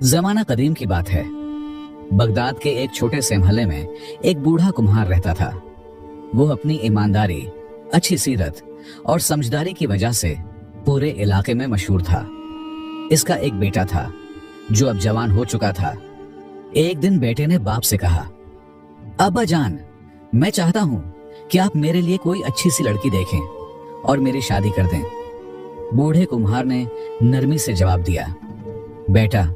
जमाना कदीम की बात है। बगदाद के एक छोटे से महल्ले में एक बूढ़ा कुम्हार रहता था। वो अपनी ईमानदारी, अच्छी सीरत और समझदारी की वजह से पूरे इलाके में मशहूर था। इसका एक बेटा था जो अब जवान हो चुका था। एक दिन बेटे ने बाप से कहा, अब्बा जान, मैं चाहता हूं कि आप मेरे लिए कोई अच्छी सी लड़की देखें और मेरी शादी कर दें। बूढ़े कुम्हार ने नरमी से जवाब दिया, बेटा,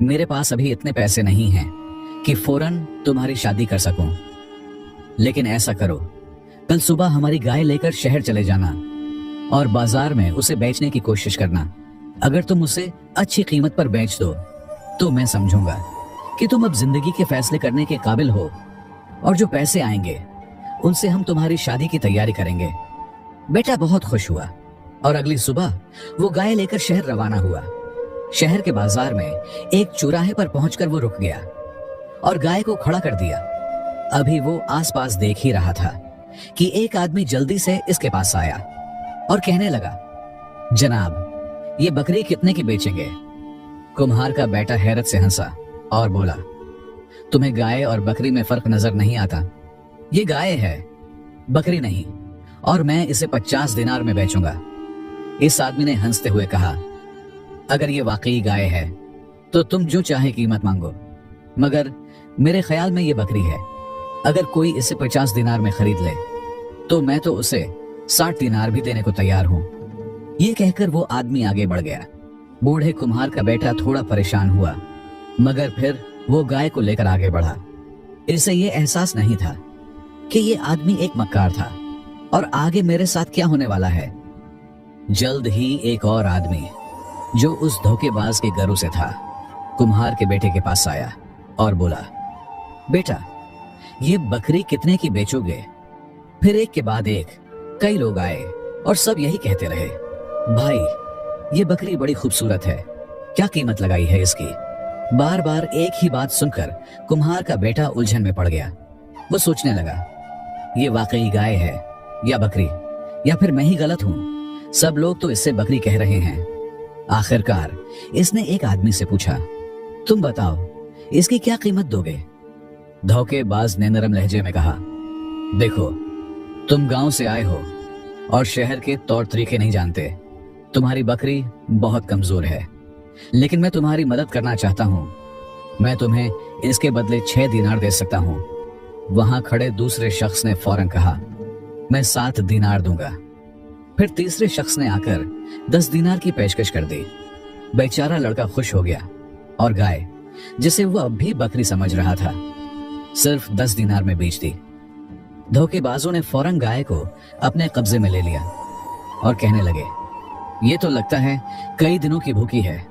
मेरे पास अभी इतने पैसे नहीं हैं कि फौरन तुम्हारी शादी कर सकूं। लेकिन ऐसा करो, कल सुबह हमारी गाय लेकर शहर चले जाना और बाजार में उसे बेचने की कोशिश करना। अगर तुम उसे अच्छी कीमत पर बेच दो तो मैं समझूंगा कि तुम अब जिंदगी के फैसले करने के काबिल हो, और जो पैसे आएंगे उनसे हम तुम्हारी शादी की तैयारी करेंगे। बेटा बहुत खुश हुआ और अगली सुबह वो गाय लेकर शहर रवाना हुआ। शहर के बाजार में एक चौराहे पर पहुंचकर वो रुक गया और गाय को खड़ा कर दिया। अभी वो आसपास देख ही रहा था कि एक आदमी जल्दी से इसके पास आया और कहने लगा, जनाब, ये बकरी कितने की बेचेंगे? कुम्हार का बेटा हैरत से हंसा और बोला, तुम्हें गाय और बकरी में फर्क नजर नहीं आता? ये गाय है, बकरी नहीं, और मैं इसे 50 दिनार में बेचूंगा। इस आदमी ने हंसते हुए कहा, अगर ये वाकई गाय है तो तुम जो चाहे कीमत मांगो, मगर मेरे ख्याल में ये बकरी है। अगर कोई इसे 50 दिनार में खरीद ले तो मैं तो उसे 60 दिनार भी देने को तैयार हूं। ये कहकर वो आदमी आगे बढ़ गया। बूढ़े कुम्हार का बेटा थोड़ा परेशान हुआ, मगर फिर वो गाय को लेकर आगे बढ़ा। इसे ये एहसास नहीं था कि ये आदमी एक मक्कार था और आगे मेरे साथ क्या होने वाला है। जल्द ही एक और आदमी जो उस धोखेबाज के घरों से था, कुम्हार के बेटे के पास आया और बोला, बेटा, ये बकरी कितने की बेचोगे? फिर एक के बाद एक कई लोग आए और सब यही कहते रहे, भाई, ये बकरी बड़ी खूबसूरत है, क्या कीमत लगाई है इसकी? बार बार एक ही बात सुनकर कुम्हार का बेटा उलझन में पड़ गया। वो सोचने लगा, ये वाकई गाय है या बकरी, या फिर मैं ही गलत हूं? सब लोग तो इससे बकरी कह रहे हैं। आखिरकार इसने एक आदमी से पूछा, तुम बताओ, इसकी क्या कीमत दोगे? धोखेबाज ने नरम लहजे में कहा, देखो, तुम गांव से आए हो और शहर के तौर तरीके नहीं जानते। तुम्हारी बकरी बहुत कमजोर है, लेकिन मैं तुम्हारी मदद करना चाहता हूं। मैं तुम्हें इसके बदले 6 दिनार दे सकता हूं। वहां खड़े दूसरे शख्स ने फौरन कहा, मैं 7 दिनार दूंगा। फिर तीसरे शख्स ने आकर 10 दिनार की पेशकश कर दी। बेचारा लड़का खुश हो गया और गाय, जिसे वो अब भी बकरी समझ रहा था, सिर्फ 10 दिनार में बेच दी। धोखेबाजों ने फौरन गाय को अपने कब्जे में ले लिया और कहने लगे, ये तो लगता है कई दिनों की भूखी है,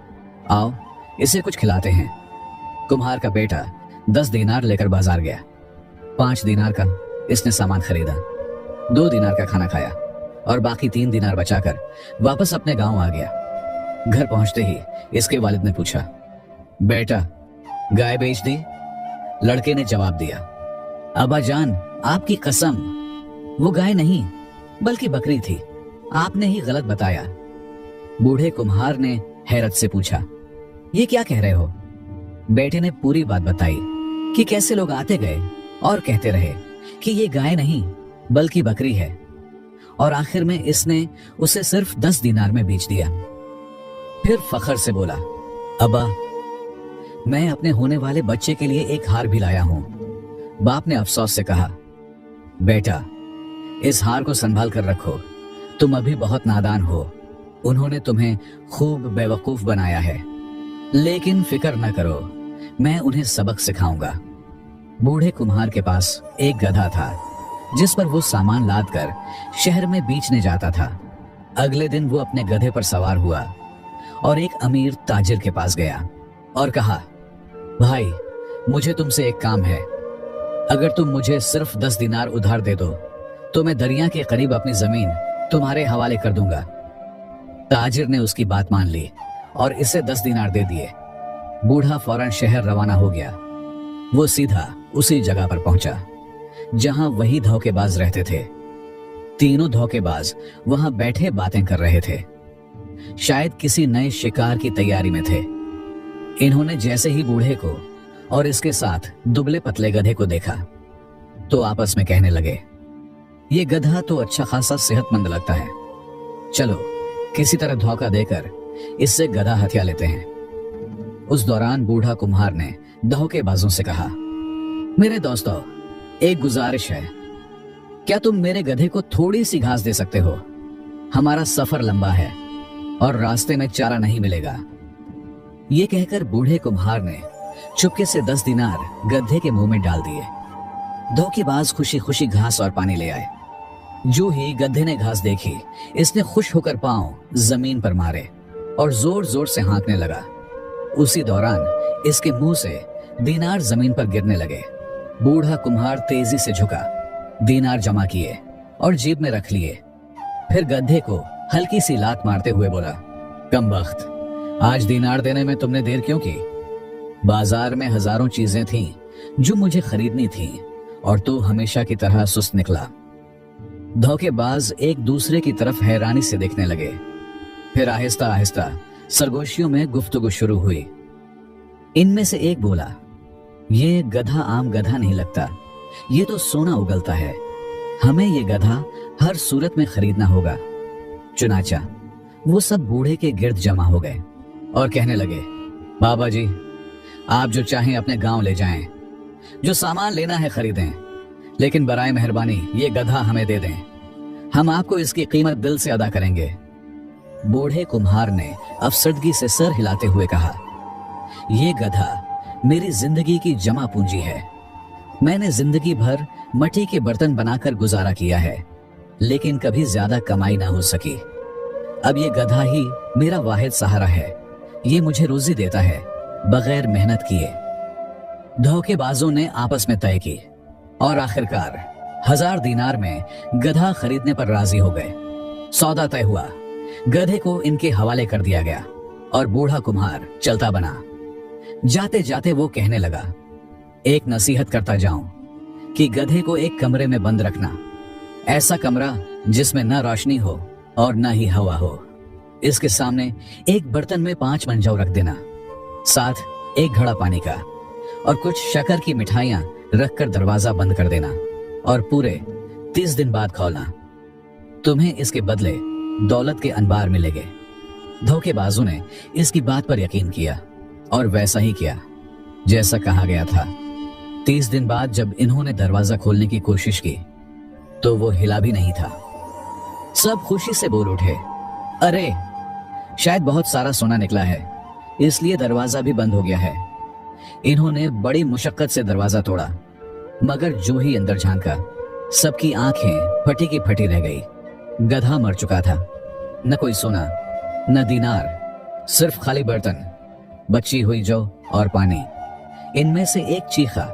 आओ इसे कुछ खिलाते हैं। कुम्हार का बेटा 10 दिनार लेकर बाजार गया। 5 दिनार का इसने सामान खरीदा, 2 दिनार का खाना खाया और बाकी 3 दिनार बचाकर वापस अपने गांव आ गया। घर पहुंचते ही इसके वालिद ने पूछा, बेटा, गाय बेच दी? लड़के ने जवाब दिया, अब्बा जान, आपकी कसम, वो गाय नहीं बल्कि बकरी थी, आपने ही गलत बताया। बूढ़े कुम्हार ने हैरत से पूछा, ये क्या कह रहे हो? बेटे ने पूरी बात बताई कि कैसे लोग आते गए और कहते रहे कि ये गाय नहीं बल्कि बकरी है, और आखिर में इसने उसे सिर्फ 10 दिनार में बेच दिया। फिर फखर से बोला, अब्बा, मैं अपने होने वाले बच्चे के लिए एक हार भी लाया हूं। बाप ने अफसोस से कहा, बेटा, इस हार को संभाल कर रखो, तुम अभी बहुत नादान हो। उन्होंने तुम्हें खूब बेवकूफ बनाया है, लेकिन फिक्र न करो, मैं उन्हें सबक सिखाऊंगा। बूढ़े कुम्हार के पास एक गधा था जिस पर वो सामान लाद कर शहर में बेचने जाता था। अगले दिन वो अपने गधे पर सवार हुआ और एक अमीर ताजिर के पास गया और कहा, भाई, मुझे तुमसे एक काम है। अगर तुम मुझे सिर्फ 10 दिनार उधार दे दो तो मैं दरिया के करीब अपनी जमीन तुम्हारे हवाले कर दूंगा। ताजिर ने उसकी बात मान ली और इसे 10 दिनार दे दिए। बूढ़ा फौरन शहर रवाना हो गया। वो सीधा उसी जगह पर पहुंचा जहां वही धोखेबाज रहते थे। तीनों धोखेबाज वहां बैठे बातें कर रहे थे, शायद किसी नए शिकार की तैयारी में थे। इन्होंने जैसे ही बूढ़े को और इसके साथ दुबले पतले गधे को देखा तो आपस में कहने लगे, ये गधा तो अच्छा खासा सेहतमंद लगता है, चलो किसी तरह धोखा देकर इससे गधा हथिया लेते हैं। उस दौरान बूढ़ा कुम्हार ने धोखेबाजों से कहा, मेरे दोस्तों, एक गुजारिश है, क्या तुम मेरे गधे को थोड़ी सी घास दे सकते हो? हमारा सफर लंबा है और रास्ते में चारा नहीं मिलेगा। ये कहकर बूढ़े कुम्हार ने चुपके से 10 दिनार गधे के मुंह में डाल दिए। धोखेबाज खुशी खुशी घास और पानी ले आए। जो ही गधे ने घास देखी, इसने खुश होकर पांव जमीन पर मारे और जोर जोर से हाँकने लगा। उसी दौरान इसके मुंह से दीनार जमीन पर गिरने लगे। बूढ़ा कुम्हार तेजी से झुका, दीनार जमा किए और जेब में रख लिए। फिर गधे को हल्की सी लात मारते हुए बोला, कमबख्त, आज दीनार देने में तुमने देर क्यों की? बाजार में हजारों चीजें थीं जो मुझे खरीदनी थीं और तू हमेशा की तरह सुस्त निकला। धोखेबाज एक दूसरे की तरफ हैरानी से देखने लगे। फिर आहिस्ता आहिस्ता सरगोशियों में गुफ्तगू शुरू हुई। इनमें से एक बोला, ये गधा आम गधा नहीं लगता, ये तो सोना उगलता है। हमें ये गधा हर सूरत में खरीदना होगा। चुनाचा वो सब बूढ़े के गिर्द जमा हो गए और कहने लगे, बाबा जी, आप जो चाहें अपने गांव ले जाएं, जो सामान लेना है खरीदें, लेकिन बराए मेहरबानी ये गधा हमें दे दें, हम आपको इसकी कीमत दिल से अदा करेंगे। बूढ़े कुम्हार ने अफसरदगी से सर हिलाते हुए कहा, ये गधा मेरी जिंदगी की जमा पूंजी है। मैंने जिंदगी भर मट्टी के बर्तन बनाकर गुजारा किया है, लेकिन कभी ज्यादा कमाई ना हो सकी। अब ये गधा ही मेरा वाहिद सहारा है। ये मुझे रोजी देता है बगैर मेहनत किए। धोखेबाजों ने आपस में तय की और आखिरकार 1000 दीनार में गधा खरीदने पर राजी हो गए। सौदा तय हुआ, गधे को इनके हवाले कर दिया गया और बूढ़ा कुम्हार चलता बना। जाते जाते वो कहने लगा, एक नसीहत करता जाऊं कि गधे को एक कमरे में बंद रखना, ऐसा कमरा जिसमें न रोशनी हो और न ही हवा हो। इसके सामने एक बर्तन में 5 मंजौ रख देना, साथ एक घड़ा पानी का और कुछ शक्कर की मिठाइयां रखकर दरवाजा बंद कर देना और पूरे 30 दिन बाद खोलना। तुम्हें इसके बदले दौलत के अनबार मिलेंगे। धोखेबाजों ने इसकी बात पर यकीन किया और वैसा ही किया जैसा कहा गया था। 30 दिन बाद जब इन्होंने दरवाजा खोलने की कोशिश की तो वो हिला भी नहीं था। सब खुशी से बोल उठे, अरे शायद बहुत सारा सोना निकला है, इसलिए दरवाजा भी बंद हो गया है। इन्होंने बड़ी मुशक्कत से दरवाजा तोड़ा, मगर जो ही अंदर झांका, सबकी आंखें फटी की फटी रह गई। गधा मर चुका था। न कोई सोना, न दीनार, सिर्फ खाली बर्तन, बची हुई जौ और पानी। इनमें से एक चीखा,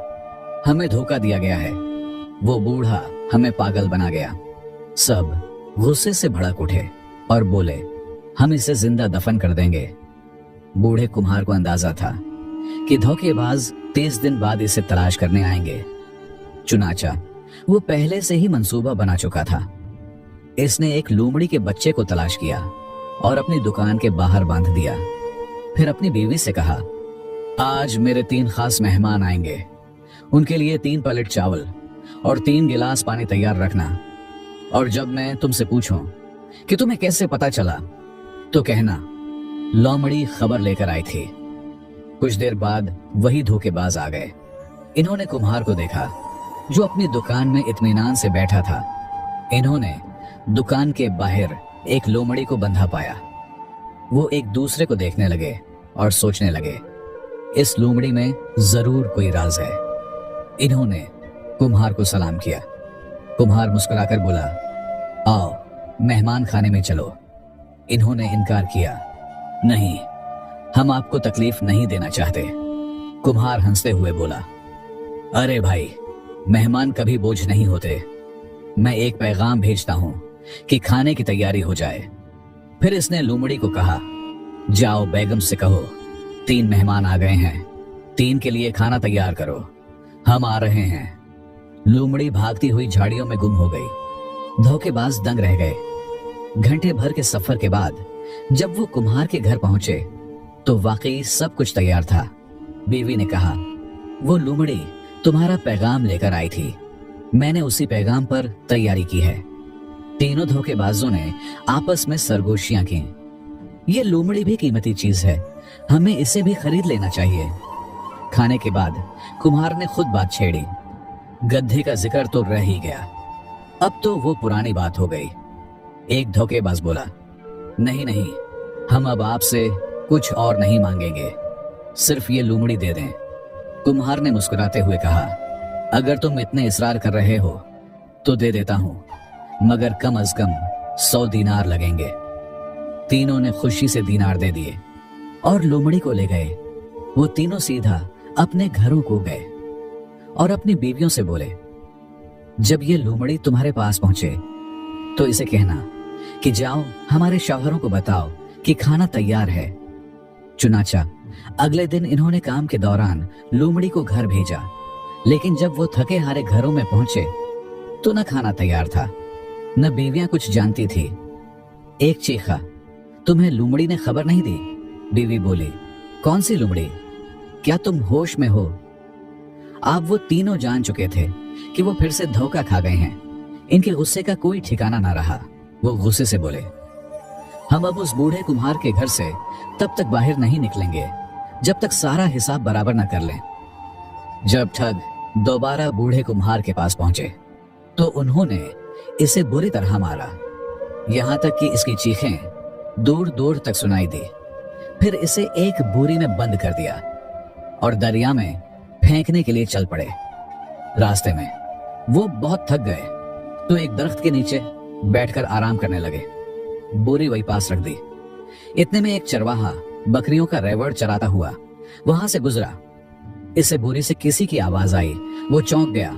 हमें धोखा दिया गया है, वो बूढ़ा हमें पागल बना गया। सब गुस्से से भड़क उठे और बोले, हम इसे जिंदा दफन कर देंगे। बूढ़े कुम्हार को अंदाजा था कि धोखेबाज 30 दिन बाद इसे तलाश करने आएंगे। चुनाचा वो पहले से ही मंसूबा बना चुका था। इसने एक लोमड़ी के बच्चे को तलाश किया और अपनी दुकान के बाहर बांध दिया। फिर अपनी बीवी से कहा, आज मेरे 3 खास मेहमान आएंगे, उनके लिए 3 प्लेट चावल और 3 गिलास पानी तैयार रखना। और जब मैं तुमसे पूछूं कि तुम्हें कैसे पता चला, तो कहना लोमड़ी खबर लेकर आई थी। कुछ देर बाद वही धोखेबाज आ गए। इन्होंने कुम्हार को देखा जो अपनी दुकान में इत्मीनान से बैठा था। इन्होंने दुकान के बाहर एक लोमड़ी को बंधा पाया। वो एक दूसरे को देखने लगे और सोचने लगे, इस लोमड़ी में जरूर कोई राज है। इन्होंने कुम्हार को सलाम किया। कुम्हार मुस्कुराकर बोला, आओ मेहमान खाने में चलो। इन्होंने इनकार किया, नहीं, हम आपको तकलीफ नहीं देना चाहते। कुम्हार हंसते हुए बोला, अरे भाई, मेहमान कभी बोझ नहीं होते। मैं एक पैगाम भेजता हूं कि खाने की तैयारी हो जाए। फिर इसने लोमड़ी को कहा, जाओ बेगम से कहो 3 मेहमान आ गए हैं, 3 के लिए खाना तैयार करो, हम आ रहे हैं। लोमड़ी भागती हुई झाड़ियों में गुम हो गई। धोखेबाज दंग रह गए। घंटे भर के सफर के बाद जब वो कुम्हार के घर पहुंचे तो वाकई सब कुछ तैयार था। बीवी ने कहा, वो लोमड़ी तुम्हारा पैगाम लेकर आई थी, मैंने उसी पैगाम पर तैयारी की है। तीनों धोखेबाजों ने आपस में सरगोशियां की। ये लोमड़ी भी कीमती चीज है, हमें इसे भी खरीद लेना चाहिए। खाने के बाद कुम्हार ने खुद बात छेड़ी। गड्ढे का जिक्र तो रह ही गया, अब तो वो पुरानी बात हो गई। एक धोखेबाज बोला, नहीं नहीं, हम अब आपसे कुछ और नहीं मांगेंगे, सिर्फ ये लोमड़ी दे दें। कुम्हार ने मुस्कुराते हुए कहा, अगर तुम इतने इसरार कर रहे हो तो दे देता हूं, मगर कम अज कम 100 दीनार लगेंगे। तीनों ने खुशी से दीनार दे दिए और लोमड़ी को ले गए। वो तीनों सीधा अपने घरों को गए और अपनी बीवियों से बोले, जब ये लोमड़ी तुम्हारे पास पहुंचे तो इसे कहना कि जाओ हमारे शौहरों को बताओ कि खाना तैयार है। चुनाचा अगले दिन इन्होंने काम के दौरान लोमड़ी को घर भेजा, लेकिन जब वो थके हारे घरों में पहुंचे तो न खाना तैयार था, न बीवियां कुछ जानती थी। एक चीखा, तुम्हें लोमड़ी ने खबर नहीं दी? बीवी बोली, कौन सी लोमड़ी? क्या तुम होश में हो? आप वो तीनों जान चुके थे कि वो फिर से धोखा खा गए हैं। इनके गुस्से का कोई ठिकाना ना रहा। वो गुस्से से बोले, हम अब उस बूढ़े कुम्हार के घर से तब तक बाहर नहीं निकलेंगे जब तक सारा हिसाब बराबर न कर लें। जब ठग दोबारा बूढ़े कुम्हार के पास पहुंचे तो उन्होंने इसे बुरी तरह मारा, यहां तक कि इसकी चीखें दूर दूर तक सुनाई दी। फिर इसे एक बोरी में बंद कर दिया और दरिया में फेंकने के लिए चल पड़े। रास्ते में वो बहुत थक गए तो एक दरख्त के नीचे बैठकर आराम करने लगे। बोरी वही पास रख दी। इतने में एक चरवाहा बकरियों का रेवड़ चराता हुआ वहां से गुजरा। इसे बोरी से किसी की आवाज आई। वो चौंक गया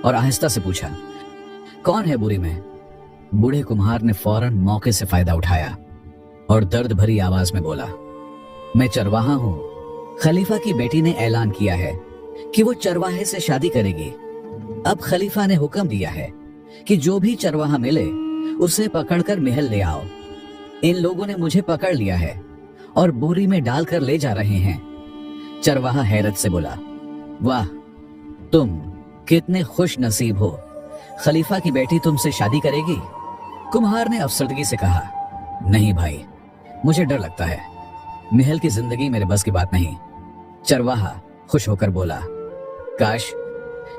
और आहिस्ता से पूछा, कौन है बोरी में? बूढ़े कुम्हार ने फौरन मौके से फायदा उठाया और दर्द भरी आवाज में बोला, मैं चरवाहा हूं। खलीफा की बेटी ने ऐलान किया है कि वो चरवाहे से शादी करेगी। अब खलीफा ने हुक्म दिया है कि जो भी चरवाहा मिले उसे पकड़कर महल ले आओ। इन लोगों ने मुझे पकड़ लिया है और बोरी में डालकर ले जा रहे हैं। चरवाहा हैरत से बोला, वाह, तुम कितने खुश नसीब हो, खलीफा की बेटी तुमसे शादी करेगी? कुम्हार ने अफसरदगी से कहा, नहीं भाई, मुझे डर लगता है, महल की जिंदगी मेरे बस की बात नहीं। चरवाहा खुश होकर बोला, काश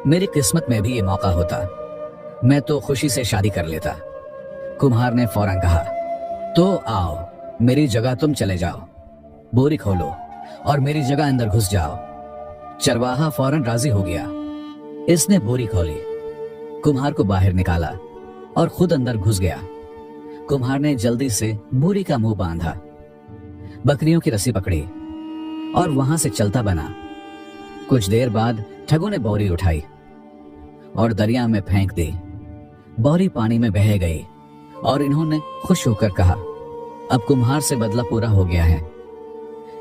मेरी किस्मत में भी ये मौका होता, मैं तो खुशी से शादी कर लेता। कुम्हार ने फौरन कहा, तो आओ, मेरी जगह तुम चले जाओ, बोरी खोलो और मेरी जगह अंदर घुस जाओ। चरवाहा फौरन राजी हो गया। इसने बोरी खोली, कुम्हार को बाहर निकाला और खुद अंदर घुस गया। कुम्हार ने जल्दी से बोरी का मुंह बांधा, बकरियों की रस्सी पकड़ी और वहां से चलता बना। कुछ देर बाद ठगों ने बोरी उठाई और दरिया में फेंक दी। बोरी पानी में बह गई और इन्होंने खुश होकर कहा, अब कुम्हार से बदला पूरा हो गया है।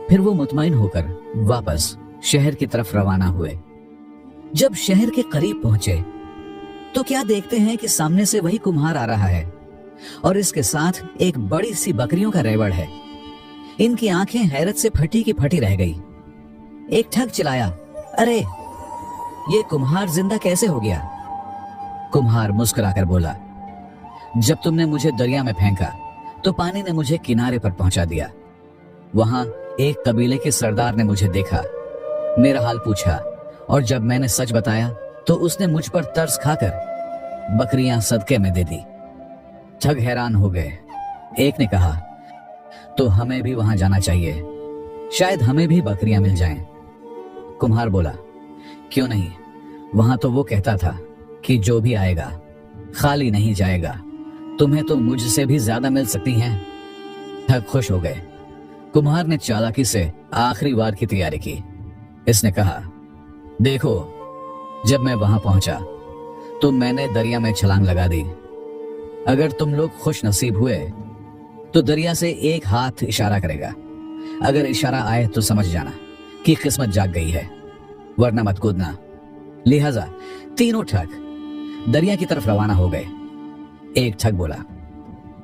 फिर वो मुतमईन होकर वापस शहर की तरफ रवाना हुए। जब शहर के करीब पहुंचे तो क्या देखते हैं कि सामने से वही कुम्हार आ रहा है और इसके साथ एक बड़ी सी बकरियों का रेवड़ है। इनकी आंखें हैरत से फटी की फटी रह गई। एक ठग चिल्लाया, अरे ये कुम्हार जिंदा कैसे हो गया? कुम्हार मुस्कुराकर बोला, जब तुमने मुझे दरिया में फेंका तो पानी ने मुझे किनारे पर पहुंचा दिया। वहां एक कबीले के सरदार ने मुझे देखा, मेरा हाल पूछा और जब मैंने सच बताया तो उसने मुझ पर तरस खाकर बकरियां सदके में दे दी। ठग हैरान हो गए। एक ने कहा, तो हमें भी वहां जाना चाहिए, शायद हमें भी बकरियां मिल जाएं। कुम्हार बोला, क्यों नहीं, वहां तो वो कहता था कि जो भी आएगा खाली नहीं जाएगा, तुम्हें तो मुझसे भी ज्यादा मिल सकती हैं। ठग खुश हो गए। कुम्हार ने चालाकी से आखिरी वार की तैयारी की। इसने कहा, देखो, जब मैं वहां पहुंचा तो मैंने दरिया में छलांग लगा दी। अगर तुम लोग खुश नसीब हुए तो दरिया से एक हाथ इशारा करेगा। अगर इशारा आए तो समझ जाना कि किस्मत जाग गई है, वरना मत कूदना। लिहाजा तीनों ठग दरिया की तरफ रवाना हो गए। एक ठग बोला,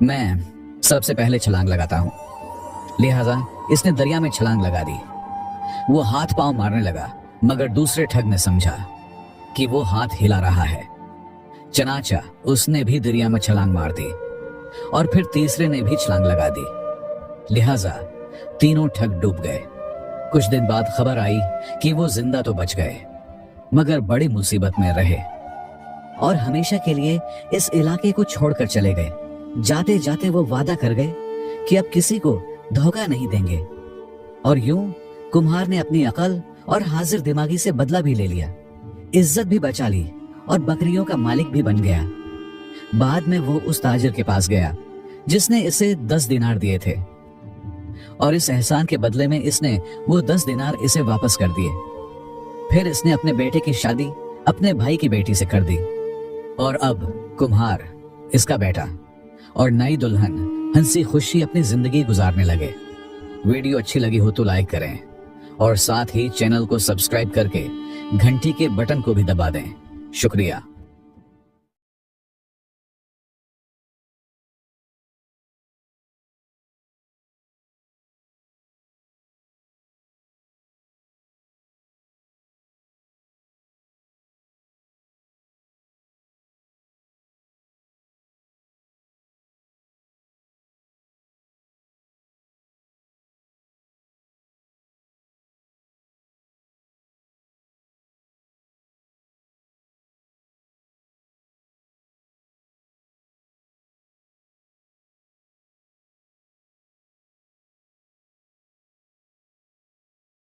मैं सबसे पहले छलांग लगाता हूं, लिहाजा इसने दरिया में छलांग लगा दी। वो हाथ पांव मारने लगा, मगर दूसरे ठग ने समझा कि वो हाथ हिला रहा है। चनाचा उसने भी दरिया में छलांग मार दी और फिर तीसरे ने भी छलांग लगा दी। लिहाजा तीनों ठग डूब गए। कुछ दिन बाद खबर आई कि वो जिंदा तो बच गए, मगर बड़ी मुसीबत में रहे और हमेशा के लिए इस इलाके को छोड़कर चले गए। जाते जाते वो वादा कर गए कि अब किसी को धोखा नहीं देंगे। और यूं कुम्हार ने अपनी अकल और हाजिर दिमागी से बदला भी ले लिया, इज्जत भी बचा ली और बकरियों का मालिक भी बन गया। बाद में वो उस ताजिर के पास गया जिसने इसे 10 दिनार दिए थे और इस एहसान के बदले में इसने वो 10 दिनार इसे वापस कर दिए। फिर इसने अपने बेटे की शादी अपने भाई की बेटी से कर दी और अब कुम्हार, इसका बेटा और नई दुल्हन हंसी खुशी अपनी जिंदगी गुजारने लगे। वीडियो अच्छी लगी हो तो लाइक करें और साथ ही चैनल को सब्सक्राइब करके घंटी के बटन को भी दबा दें। शुक्रिया।